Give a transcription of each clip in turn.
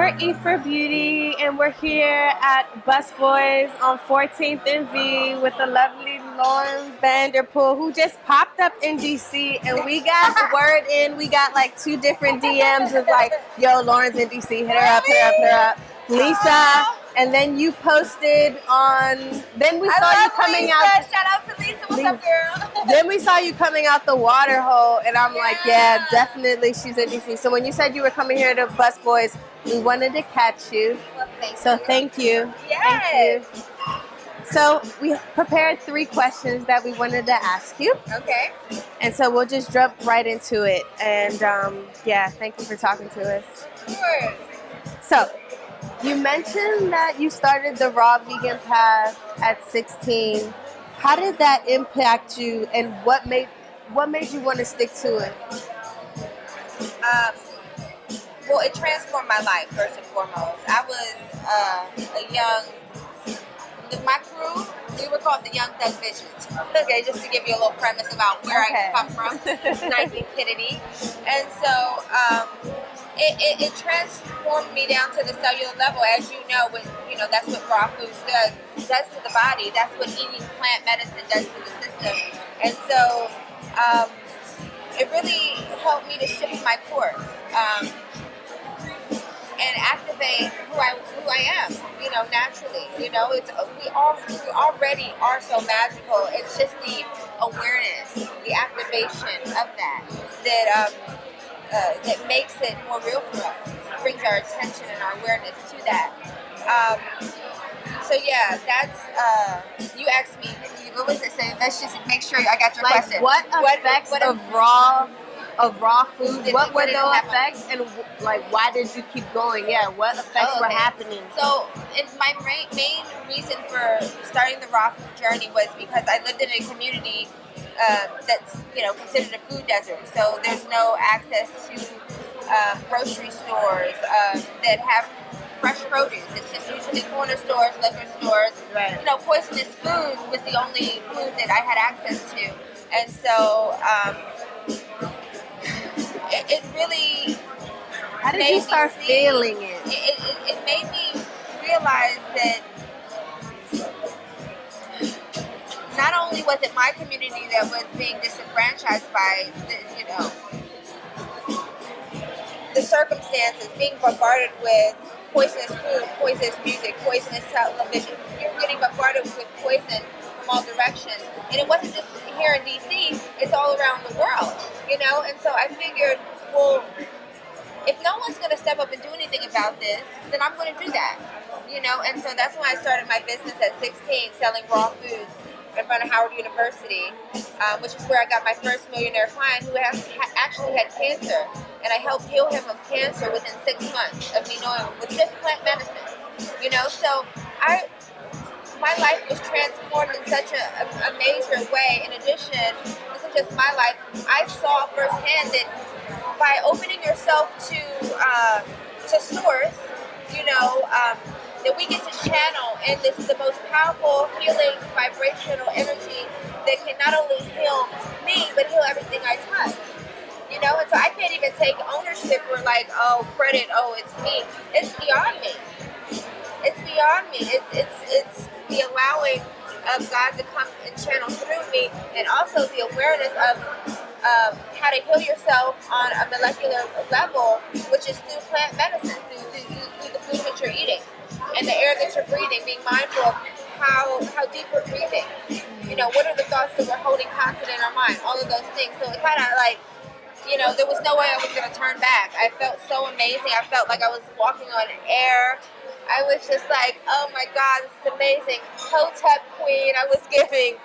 We're E for Beauty, and we're here at Busboys on 14th and V with the lovely Lauren VonDerPool, who just popped up in DC, and we got word in. We got like 2 different DMs of like, yo, Lauren's in DC, hit her up, hit her up, hit her up. Lisa, and then you posted on, then we saw you coming Lisa. out. Shout out to Lisa, what's up, girl? Then we saw you coming out the water hole, and I'm like, yeah, definitely she's in DC. So when you said you were coming here to Busboys, we wanted to catch you. Well, Thank you. Yes. Thank you. So we prepared 3 questions that we wanted to ask you. Okay. And so we'll just jump right into it. And yeah, thank you for talking to us. Sure. So you mentioned that you started the raw vegan path at 16. How did that impact you, and what made you want to stick to it? Well, it transformed my life, first and foremost. I was a young, my crew, we were called the Young Thug Visions. Okay, just to give you a little premise about where I come from, 19 Kennedy. And so it transformed me down to the cellular level. As you know, that's what raw foods does to the body. That's what eating plant medicine does to the system. And so it really helped me to shift my course. And activate who I am, naturally. It's we already are so magical. It's just the awareness, the activation of that makes it more real for us. It brings our attention and our awareness to that. So yeah, that's you asked me. What was it saying? Let's just make sure I got your question. What effects of raw food? What were those effects, and like why did you keep going? Yeah, what effects were happening? So, my main reason for starting the raw food journey was because I lived in a community that's considered a food desert. So there's no access to grocery stores that have fresh produce. It's just usually corner stores, liquor stores. Right. Poisonous food was the only food that I had access to, and so it really. How did you start feeling it? It made me realize that not only was it my community that was being disenfranchised by the circumstances, being bombarded with poisonous food, poisonous music, poisonous television. You're getting bombarded with poison from all directions. And it wasn't just here in DC, it's all around the world, And so I figured, well, if no one's going to step up and do anything about this, then I'm going to do that, And so that's why I started my business at 16, selling raw foods in front of Howard University, which is where I got my first millionaire client who actually had cancer. And I helped heal him of cancer within 6 months of me knowing him with just plant medicine, So my life was transformed in such a major way. In addition, this is just my life. I saw firsthand that by opening yourself to source, that we get to channel in the most powerful healing vibrational energy that can not only heal me but heal everything I touch. And so I can't even take ownership or credit. Oh, it's me. It's beyond me. It's beyond me. It's the allowing of God to come and channel through me, and also the awareness of how to heal yourself on a molecular level, which is through plant medicine, through the foods that you're eating and the air that you're breathing, being mindful of how deep we're breathing. What are the thoughts that we're holding constant in our mind? All of those things. So it kind of there was no way I was going to turn back. I felt so amazing. I felt like I was walking on air. I was just like, oh my God, this is amazing. Hotep queen. I was giving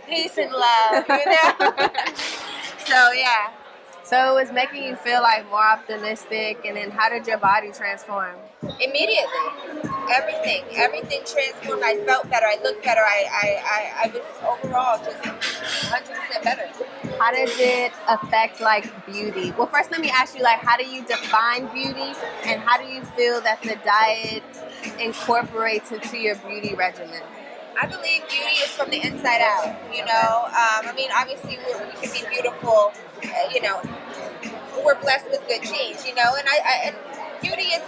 peace and love, So yeah. So it was making you feel like more optimistic, and then how did your body transform? Immediately. Everything transformed. I felt better. I looked better. I was overall just 100% better. How did it affect beauty? Well, first let me ask you how do you define beauty, and how do you feel that the diet incorporates into your beauty regimen? I believe beauty is from the inside out, obviously we can be beautiful, we're blessed with good genes, and beauty is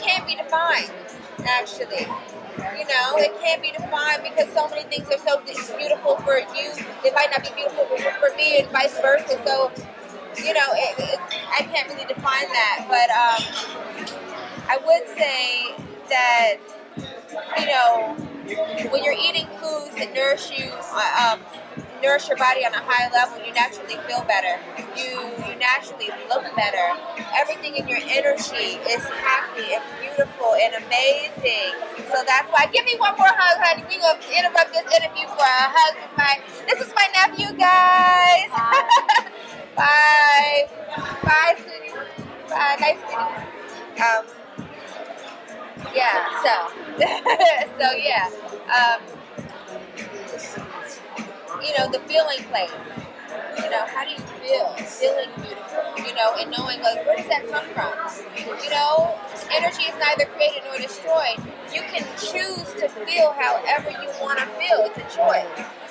can't be defined, actually. You know, it can't be defined because so many things are so beautiful for you. They might not be beautiful for me, and vice versa. So, you know, I can't really define that. But I would say that, you know, when you're eating foods that nourish you, nourish your body on a high level, you naturally feel better. You naturally look better. Everything in your energy is happy and beautiful and amazing. So that's why. Give me one more hug, honey. We're going to interrupt this interview for a hug. This is my nephew, guys. Bye. Bye, sweetie. Bye. Nice meeting you. Yeah, so. So, yeah. You know, the feeling place. You know, how do you feel? Feeling beautiful, you know, and knowing, like, where does that come from? You know, energy is neither created nor destroyed. You can choose to feel however you want to feel. It's a choice.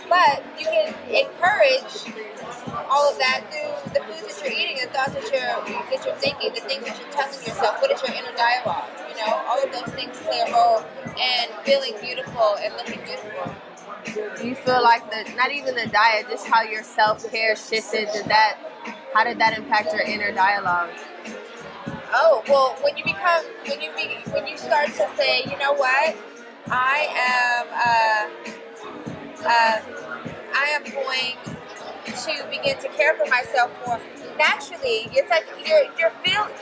But you can encourage all of that through the foods that you're eating, the thoughts that you're thinking, the things that you're telling yourself. What is your inner dialogue? You know, all of those things play a role in feeling beautiful and looking beautiful. Do you feel like not even the diet, just how your self-care shifted? How did that impact your inner dialogue? Oh, well, when you start to say, you know what, I am going to begin to care for myself more. Naturally, it's like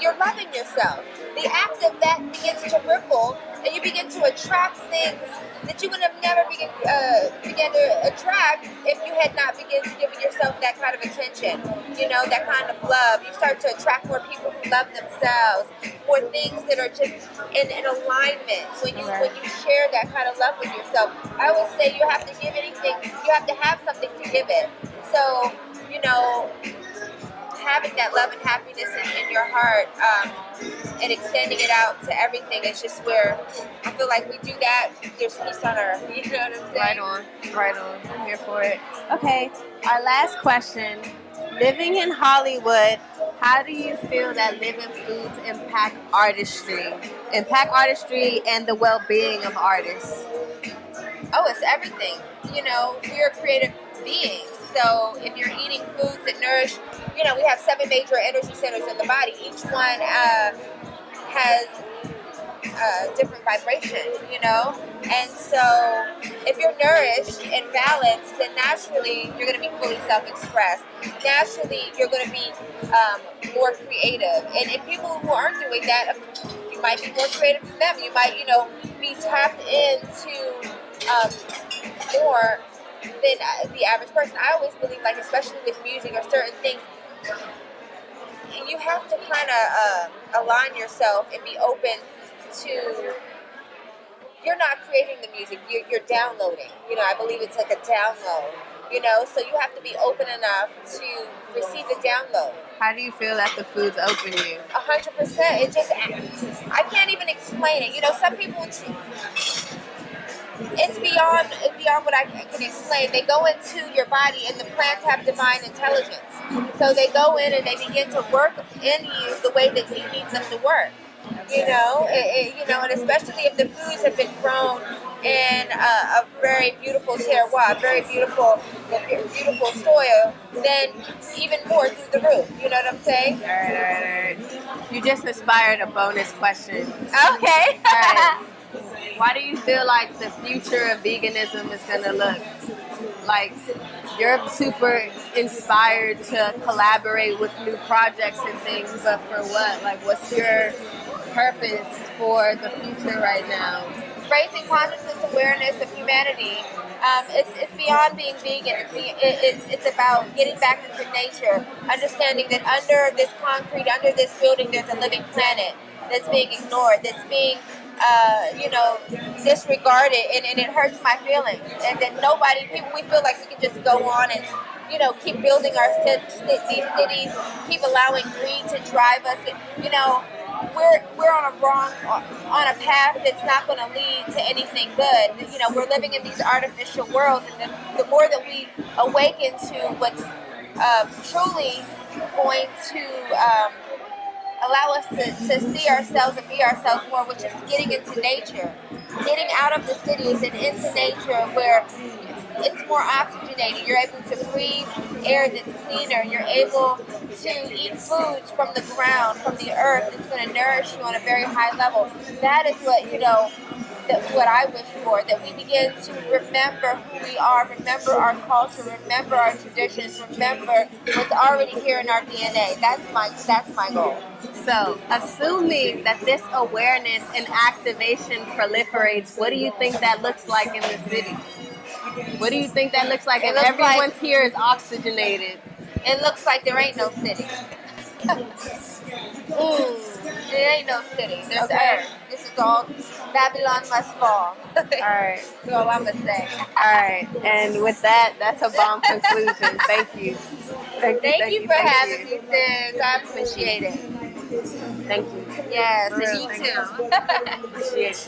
you're loving yourself. The act of that begins to ripple, and you begin to attract things that you would have never began to attract if you had not begun to give yourself that kind of attention, you know, that kind of love. You start to attract more people who love themselves, more things that are just in alignment. When you share that kind of love with yourself, I would say you have to give anything, you have to have something to give it. So, you know, having that love and happiness in your heart and extending it out to everything is just where I feel like we do that, there's peace on earth. You know what I'm saying? Right on. I'm here for it. Okay, our last question. Living in Hollywood, how do you feel that living foods impact artistry and the well-being of artists? Oh, it's everything. You know, we're creative beings. So if you're eating foods that nourish, you know, we have 7 major energy centers in the body. Each one has different vibration, you know? And so if you're nourished and balanced, then naturally you're going to be fully self-expressed. Naturally, you're going to be more creative. And people who aren't doing that, you might be more creative than them. You might, you know, be tapped into more than the average person. I always believe, like, especially with music or certain things, you have to kind of align yourself and be open to, you're not creating the music, you're downloading. You know, I believe it's like a download, you know, so you have to be open enough to receive the download. How do you feel that the foods open you? 100%. It just, I can't even explain it. You know, some people, it's beyond what I can explain. They go into your body, and the plants have divine intelligence. So they go in and they begin to work in you the way that he needs them to work. You know, you know, and especially if the foods have been grown in a very beautiful terroir, very beautiful soil, then even more through the roof. You know what I'm saying? All right. You just inspired a bonus question. Okay. All right. Why do you feel like the future of veganism is going to look? Like, you're super inspired to collaborate with new projects and things, but for what? Like, what's your purpose for the future right now? Raising consciousness, awareness of humanity. It's beyond being vegan. It's about getting back into nature, understanding that under this concrete, under this building, there's a living planet that's being ignored, that's being you know, disregarded, and it hurts my feelings. And then we feel like we can just go on and, you know, keep building these cities, keep allowing greed to drive us. You know, we're on a path that's not going to lead to anything good. You know, we're living in these artificial worlds, and the more that we awaken to what's truly going to allow us to see ourselves and be ourselves more, which is getting into nature, getting out of the cities and into nature where it's more oxygenated. You're able to breathe air that's cleaner. You're able to eat foods from the ground, from the earth, that's going to nourish you on a very high level. That is what, what I wish for, that we begin to remember who we are, remember our culture, remember our traditions, remember what's already here in our DNA. That's my goal. So, assuming that this awareness and activation proliferates, what do you think that looks like in the city? What do you think that looks like if everyone's here is oxygenated? It looks like there ain't no city. There ain't no city. There's earth. This is all, Babylon must fall. All right. That's all I'm going to say. All right. And with that, that's a bomb conclusion. Thank you. Thank you for having me, sis. I appreciate it. Thank you. Yes, and you too. Appreciate you.